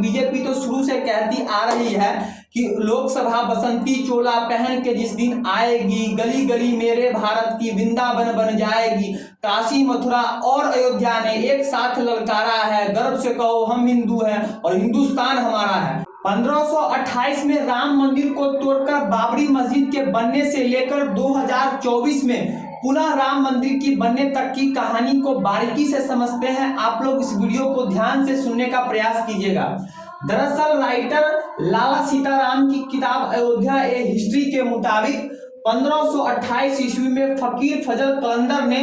BJP तो शुरू से कहती आ रही है कि लोकसभा बसंती चोला पहन के जिस दिन आएगी, गली गली मेरे भारत की वृंदावन बन जाएगी। काशी मथुरा और अयोध्या ने एक साथ ललकारा है, गर्व से कहो हम हिंदू हैं और हिंदुस्तान हमारा है। 1528 में राम मंदिर को तोड़कर बाबरी मस्जिद के बनने से लेकर 2024 में पुनः राम मंदिर की बनने तक की कहानी को बारीकी से समझते हैं। आप लोग इस वीडियो को ध्यान से सुनने का प्रयास कीजिएगा। दरअसल राइटर लाला सीताराम की किताब अयोध्या ए हिस्ट्री के मुताबिक 1528 ईस्वी में फकीर फजल कलंदर ने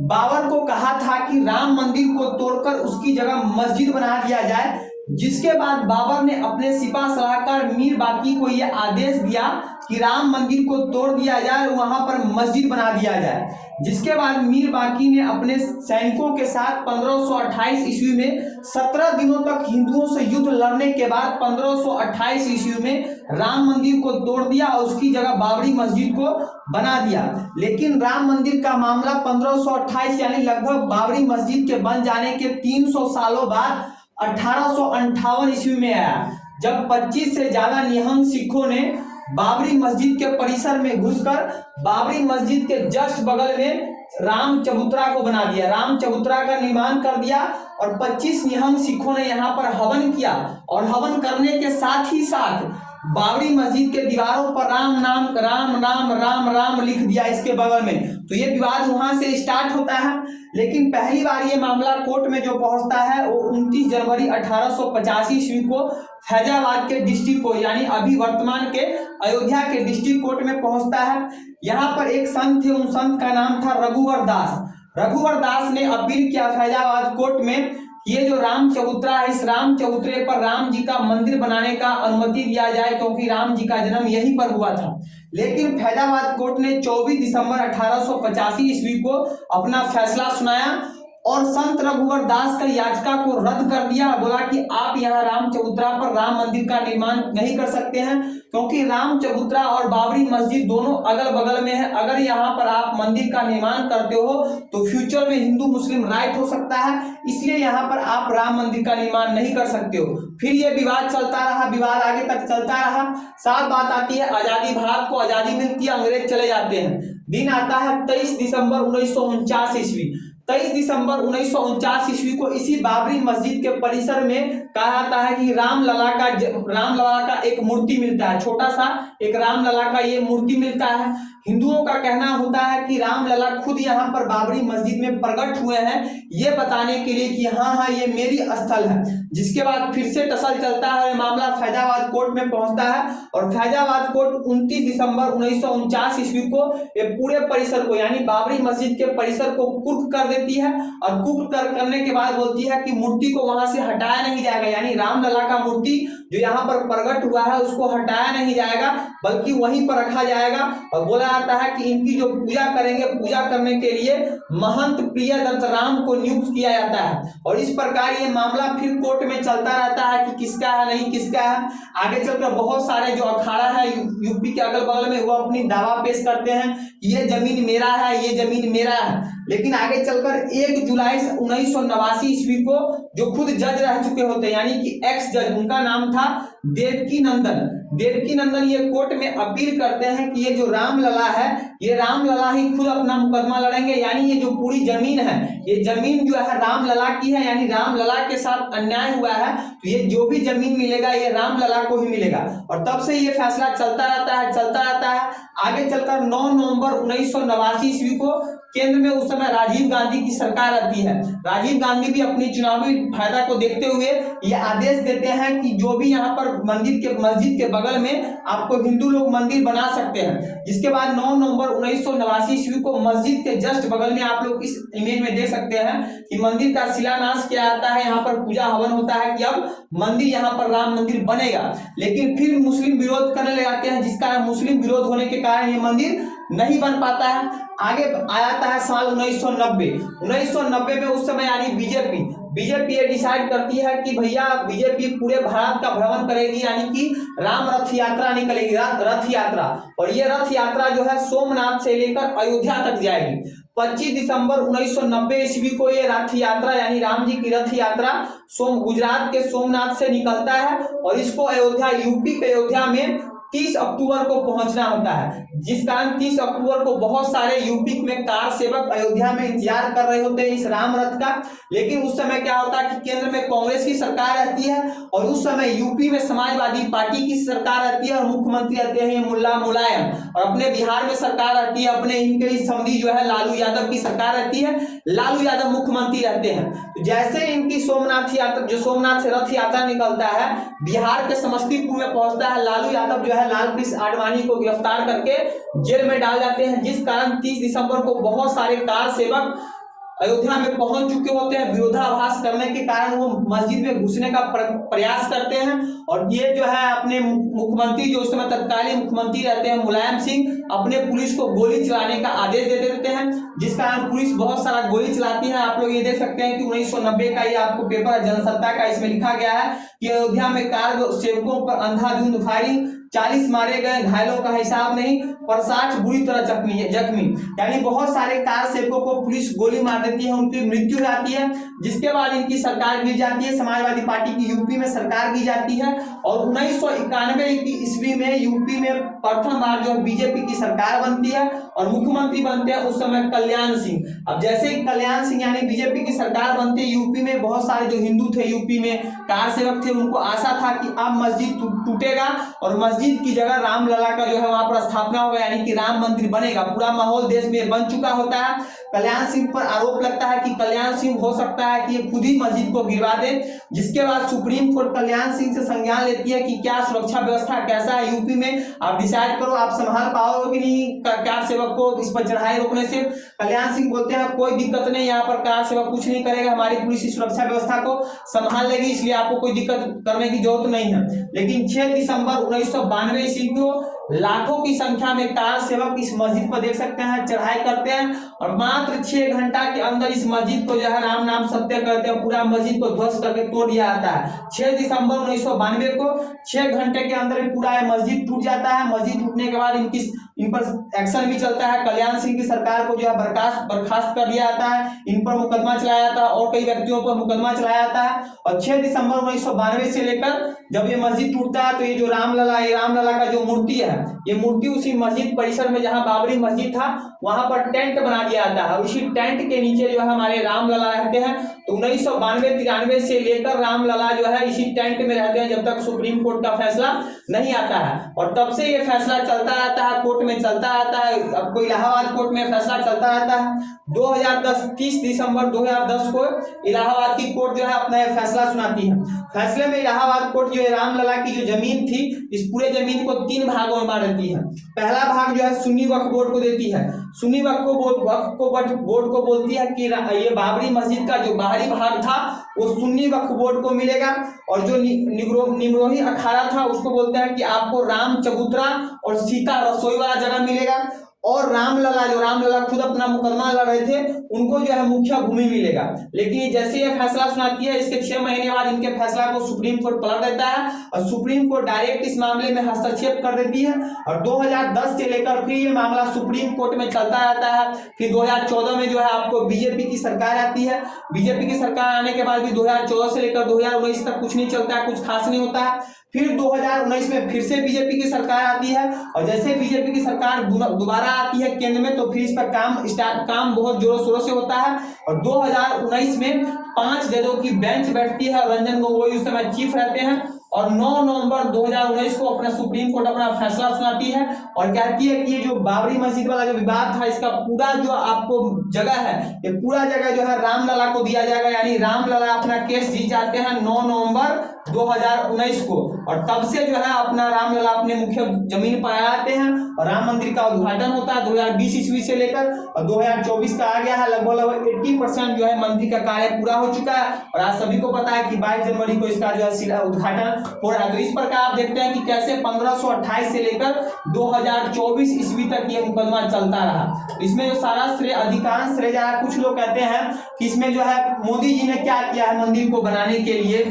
बाबर को कहा था कि राम मंदिर को तोड़कर उसकी जगह मस्जिद बना दिया जाए, जिसके बाद बाबर ने अपने सिपा सलाहकार मीर बाकी को यह आदेश दिया कि राम मंदिर को तोड़ दिया जाए और वहां पर मस्जिद बना दिया जाए। जिसके बाद मीर बाकी ने अपने सैनिकों के साथ 1528 ईस्वी में 17 दिनों तक हिंदुओं से युद्ध लड़ने के बाद 1528 ईस्वी में राम मंदिर को तोड़ दिया और उसकी जगह बाबरी मस्जिद को बना दिया। लेकिन राम मंदिर का मामला 1528 यानी लगभग बाबरी मस्जिद के बन जाने के 300 सालों बाद 1858 ईस्वी में आया, जब 25 से ज्यादा निहंग सिखों ने बाबरी मस्जिद के परिसर में घुसकर बाबरी मस्जिद के जस्ट बगल में राम चबूतरा को बना दिया, राम चबूतरा का निर्माण कर दिया और 25 निहंग सिखों ने यहाँ पर हवन किया और हवन करने के साथ ही साथ बाबरी मस्जिद के दीवारों पर राम नाम राम राम राम राम लिख दिया इसके बगल में। तो ये विवाद वहां से स्टार्ट होता है। लेकिन पहली बार ये मामला कोर्ट में जो पहुंचता है वो 29 जनवरी 1885 ईस्वी को फैजाबाद के डिस्ट्रिक्ट कोर्ट यानी अभी वर्तमान के अयोध्या के डिस्ट्रिक्ट कोर्ट में पहुंचता है। यहाँ पर एक संत थे, उन संत का नाम था रघुवर दास। रघुवर दास ने अपील किया फैजाबाद कोर्ट में, ये जो राम चबूतरा है, इस राम चबूतरे पर राम जी का मंदिर बनाने का अनुमति दिया जाए, क्योंकि राम जी का जन्म यहीं पर हुआ था। लेकिन फैजाबाद कोर्ट ने 24 दिसंबर 1885 ईस्वी को अपना फैसला सुनाया और संत रघुवर दास का याचिका को रद्द कर दिया। बोला कि आप यहाँ राम चबूतरा पर राम मंदिर का निर्माण नहीं कर सकते हैं, क्योंकि राम चबूतरा और बाबरी मस्जिद दोनों अगल बगल में है। अगर यहाँ पर आप मंदिर का निर्माण करते हो तो फ्यूचर में हिंदू मुस्लिम राइट हो सकता है, इसलिए यहाँ पर आप राम मंदिर का निर्माण नहीं कर सकते हो। फिर ये विवाद चलता रहा, विवाद आगे तक चलता रहा। साथ बात आती है आजादी, भारत को आजादी मिलती है, अंग्रेज चले जाते हैं। दिन आता है 23 दिसंबर 1949 ईस्वी। 23 दिसंबर 1949 ईस्वी को इसी बाबरी मस्जिद के परिसर में कहा जाता है कि रामलला का एक मूर्ति मिलता है, छोटा सा एक रामलला का ये मूर्ति मिलता है। हिंदुओं का कहना होता है कि रामलला खुद यहाँ पर बाबरी मस्जिद में प्रकट हुए हैं, ये बताने के लिए कि हाँ ये मेरी स्थल है। जिसके बाद फिर से टसल चलता है, मामला फैजाबाद कोर्ट में पहुंचता है और फैजाबाद कोर्ट 29 दिसंबर 1949 ईस्वी को ये पूरे परिसर को यानी बाबरी मस्जिद के परिसर को कुर्क कर देती है और कुर्क करने के बाद बोलती है कि मूर्ति को वहां से हटाया नहीं जाएगा, यानी रामलला का मूर्ति जो यहाँ पर प्रकट हुआ है उसको हटाया नहीं जाएगा, बल्कि वहीं पर रखा जाएगा। और बोला जाता है कि इनकी जो पूजा करेंगे, पूजा करने के लिए महंत प्रियदत्त राम को नियुक्त किया जाता है। और इस प्रकार ये मामला फिर कोर्ट में चलता रहता है कि किसका है नहीं किसका है। आगे चलकर बहुत सारे जो अखाड़ा है यूपी के अगल बगल में वो अपनी दावा पेश करते हैं कि ये जमीन मेरा है, ये जमीन मेरा है। लेकिन आगे चलकर 1 जुलाई 1989 ईस्वी को जो खुद जज रह चुके होते हैं यानी कि एक्स जज, उनका नाम था देवकी नंदन ये कोर्ट में अपील करते हैं कि ये जो रामलला है ये रामलला ही खुद अपना मुकदमा लड़ेंगे, यानी ये जो पूरी जमीन है ये जमीन जो है रामलला की है, यानी रामलला के साथ अन्याय हुआ है तो ये जो भी जमीन मिलेगा ये रामलला को ही मिलेगा। और तब से ये फैसला चलता रहता है। आगे चलकर 9 नवंबर 1989 ईस्वी को केंद्र में उस समय राजीव गांधी की सरकार आती है। राजीव गांधी भी अपनी चुनावी फायदा को देखते हुए ये आदेश देते हैं कि जो भी यहाँ पर मस्जिद के बगल में आपको हिंदू लोग मंदिर बना सकते हैं। जिसके बाद 9 नवंबर 1989 ईस्वी को मस्जिद के जस्ट बगल में आप लोग इस इमेज में देख सकते हैं कि मंदिर का शिलान्यास किया जाता है, यहाँ पर पूजा हवन होता है कि अब मंदिर यहाँ पर राम मंदिर बनेगा। लेकिन फिर मुस्लिम विरोध करने लगाते हैं, जिस कारण मुस्लिम विरोध होने के कारण ये मंदिर नहीं बन पाता है। आगे आ जाता है साल 1990 में उस समय यानी बीजेपी ये डिसाइड करती है कि भैया बीजेपी पूरे भारत का भ्रमण करेगी, यानी कि राम रथ यात्रा निकलेगी, रथ यात्रा। और ये रथ यात्रा जो है सोमनाथ से लेकर अयोध्या तक जाएगी। 25 दिसंबर 1990 ईस्वी को ये रथ यात्रा यानी राम जी की रथ यात्रा गुजरात के सोमनाथ से निकलता है और इसको अयोध्या, यूपी के अयोध्या में 30 अक्टूबर को पहुंचना होता है, जिस कारण 30 अक्टूबर को बहुत सारे यूपी में कार सेवक अयोध्या में इंतजार कर रहे होते हैं इस राम रथ का। लेकिन उस समय क्या होता है कि केंद्र में कांग्रेस की सरकार रहती है और उस समय यूपी में समाजवादी पार्टी की सरकार रहती है और मुख्यमंत्री रहते हैं मुल्ला मुलायम, और अपने बिहार में सरकार रहती है, अपने इनके समधी जो है लालू यादव की सरकार रहती है, लालू यादव मुख्यमंत्री रहते हैं। तो जैसे इनकी सोमनाथ यात्रा, जो सोमनाथ से रथ यात्रा निकलता है, बिहार के समस्तीपुर में पहुंचता है, लालू यादव जो है लाल कृष्ण आडवाणी को गिरफ्तार करके जेल में डाल जाते हैं, जिस कारण 30 दिसंबर को बहुत सारे कार सेवक अयोध्या में पहुंच चुके होते हैं। विरोधाभास करने के कारण वो मस्जिद में घुसने का प्रयास करते हैं और ये जो है अपने मुख्यमंत्री, जो उस समय तत्कालीन मुख्यमंत्री रहते हैं मुलायम सिंह, अपने पुलिस को गोली चलाने का आदेश दे देते हैं, जिस कारण पुलिस बहुत सारा गोली चलाती है। आप लोग ये देख सकते हैं कि 1990 का ये आपको पेपर जनसत्ता का, इसमें लिखा गया है कि अयोध्या में कार सेवकों पर अंधाधुंध फायरिंग, 40 मारे गए, घायलों का हिसाब नहीं, पर 60 बुरी तरह जख्मी, यानी बहुत सारे कार सेवकों को पुलिस गोली मार देती है, उनकी मृत्यु हो जाती है, जिसके बाद इनकी सरकार गिर जाती है, समाजवादी पार्टी की यूपी में सरकार गिर जाती है और 1991 ईस्वी में यूपी में प्रथम बार जो है बीजेपी की सरकार बनती है और मुख्यमंत्री बनते हैं उस समय कल्याण सिंह। अब जैसे ही कल्याण सिंह यानी बीजेपी की सरकार बनती है, यूपी में बहुत सारे जो हिंदू थे, यूपी में कार सेवक थे, उनको आशा था कि अब मस्जिद टूटेगा और मस्जिद की जगह रामलला का जो है वहां पर स्थापना होगा, यानी कि राम मंदिर बनेगा। पूरा माहौल देश में बन चुका होता है। कल्याण सिंह पर आरोप लगता है कि कल्याण सिंह हो सकता है कि ये खुद ही मस्जिद को गिरवा दे, जिसके बाद सुप्रीम कोर्ट कल्याण सिंह से संज्ञान लेती है कि क्या सुरक्षा व्यवस्था कैसा है यूपी में, आप डिसाइड करो, आप संभाल पाओगे कि नहीं कार सेवक को इस पर चढ़ाई रोकने से। कल्याण सिंह बोलते हैं कोई दिक्कत नहीं, यहाँ पर कार सेवक कुछ नहीं करेगा, हमारी पुलिस इस सुरक्षा व्यवस्था को संभाल लेगी, इसलिए आपको कोई दिक्कत करने की जरूरत नहीं है। लेकिन 6 दिसंबर 1992 ईस्वी को लाखों की संख्या में कार सेवक इस मस्जिद पर देख सकते हैं चढ़ाई करते हैं और मात्र 6 घंटा के अंदर इस मस्जिद को जो है राम नाम सत्य करते हैं, पूरा मस्जिद को ध्वस्त करके तोड़ दिया जाता है। 6 दिसंबर 1992 को 6 घंटे के अंदर पूरा मस्जिद टूट जाता है। मस्जिद टूटने के बाद इन पर एक्शन भी चलता है। कल्याण सिंह की सरकार को जो है बर्खास्त कर दिया जाता है, इन पर मुकदमा चलाया जाता है और कई व्यक्तियों पर मुकदमा चलाया जाता है। और 6 दिसंबर 1992 से लेकर जब ये मस्जिद टूटता है तो ये जो रामलला का जो मूर्ति है, ये मूर्ति उसी मस्जिद परिसर में जहां बाबरी मस्जिद था वहां पर टेंट बना दिया जाता है। उसी टेंट के नीचे जो है हमारे रामलला रहते हैं। तो 1992-93 से लेकर रामलला जो है इसी टेंट में रहते हैं जब तक सुप्रीम कोर्ट का फैसला नहीं आता है। और तब से ये फैसला चलता रहता है, कोर्ट में चलता रहता है। अब कोई इलाहाबाद कोर्ट में फैसला चलता रहता है। 30 दिसंबर 2010 को इलाहाबाद की कोर्ट जो है अपना ये फैसला सुनाती है। फैसले में इलाहाबाद कोर्ट जो है रामलला की जो जमीन थी, इस पूरे जमीन को 3 भागों में बांट देती है। पहला भाग जो है सुन्नी वक्फ बोर्ड को देती है। सुन्नी वक्फ बोर्ड को बोलती है कि ये बाबरी मस्जिद का जो बाहरी भाग था वो सुन्नी वक्फ बोर्ड को मिलेगा और जो निमरोही अखाड़ा था उसको बोलते हैं कि आपको राम चबूतरा और सीता रसोई वाला जगह मिलेगा। और रामलला खुद अपना मुकदमा लड़ रहे थे, उनको जो है मुख्य भूमि मिलेगा। लेकिन जैसे ये फैसला सुनाती है, इसके 6 महीने बाद इनके फैसला को सुप्रीम कोर्ट पलट देता है और सुप्रीम कोर्ट डायरेक्ट इस मामले में हस्तक्षेप कर देती है। और 2010 से लेकर फिर ये मामला सुप्रीम कोर्ट में चलता रहता है। फिर 2014 में जो है आपको बीजेपी की सरकार आती है। बीजेपी की सरकार आने के बाद भी 2014 से लेकर 2019 तक कुछ नहीं चलता है, कुछ खास नहीं होता है। फिर 2019 में फिर से बीजेपी की सरकार आती है और जैसे बीजेपी की सरकार दोबारा आती है केंद्र में तो फिर इस पर काम बहुत जोरों शोरों से होता है। और 2019 में 5 जजों की बेंच बैठती है। रंजन गोगोई उस समय चीफ रहते हैं और 9 नवंबर 2019 को अपना सुप्रीम कोर्ट अपना फैसला सुनाती है और कहती है कि ये जो बाबरी मस्जिद वाला जो विवाद था, इसका पूरा जो आपको जगह है, ये पूरा जगह जो है रामलला को दिया जाएगा। यानी रामलला अपना केस जीत जाते हैं 9 नवंबर 2019 को। और तब से जो है अपना रामलला अपने मुख्य जमीन पर आते हैं और राम मंदिर का उद्घाटन होता है 2020 ईस्वी से लेकर और 2024 का आ गया है। लगभग 80% जो है मंदिर का कार्य पूरा हो चुका है और आज सभी को पता है कि 22 जनवरी को इसका जो है उद्घाटन हो रहा है। तो इस प्रकार आप देखते हैं कि कैसे 1528 से लेकर 2024 ईस्वी तक ये मुकदमा चलता रहा। इसमें जो सारा श्रेय, अधिकांश श्रेय जा रहा है। कुछ लोग कहते हैं कि इसमें जो है मोदी जी ने क्या किया है मंदिर को बनाने के लिए,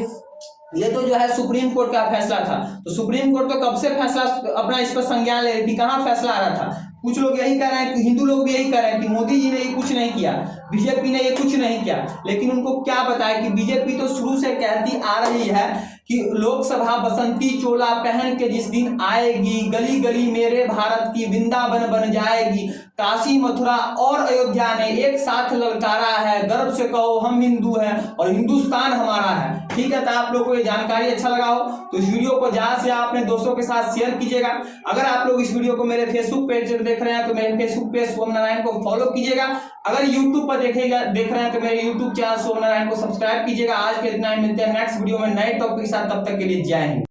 ये तो जो है सुप्रीम कोर्ट का फैसला था। तो सुप्रीम कोर्ट तो कब से फैसला अपना इस पर संज्ञान ले रही थी, कहाँ फैसला आ रहा था, कुछ लोग यही कह रहे हैं कि हिंदू लोग भी यही कह रहे हैं कि मोदी जी ने ये कुछ नहीं किया, बीजेपी ने ये कुछ नहीं किया। लेकिन उनको क्या बताया कि बीजेपी तो शुरू से कहती आ रही है कि लोकसभा बसंती चोला पहन के जिस दिन आएगी, गली गली मेरे भारत की वृंदावन बन जाएगी। काशी मथुरा और अयोध्या ने एक साथ ललकारा है, गर्व से कहो हम हिंदू हैं और हिंदुस्तान हमारा है। ठीक है, तो आप लोगों को ये जानकारी अच्छा लगा हो तो इस वीडियो को ज्यादा से अपने दोस्तों के साथ शेयर कीजिएगा। अगर आप लोग इस वीडियो को मेरे फेसबुक पेज से देख रहे हैं तो मेरे फेसबुक पेज सोम नारायण को फॉलो कीजिएगा। अगर यूट्यूब पर देख रहे हैं तो मेरे यूट्यूब चैनल सोम नारायण को सब्सक्राइब कीजिएगा। आज के इतना ही, मिलते हैं नेक्स्ट वीडियो में नए टॉपिक के साथ, तब तक के लिए जय हिंद।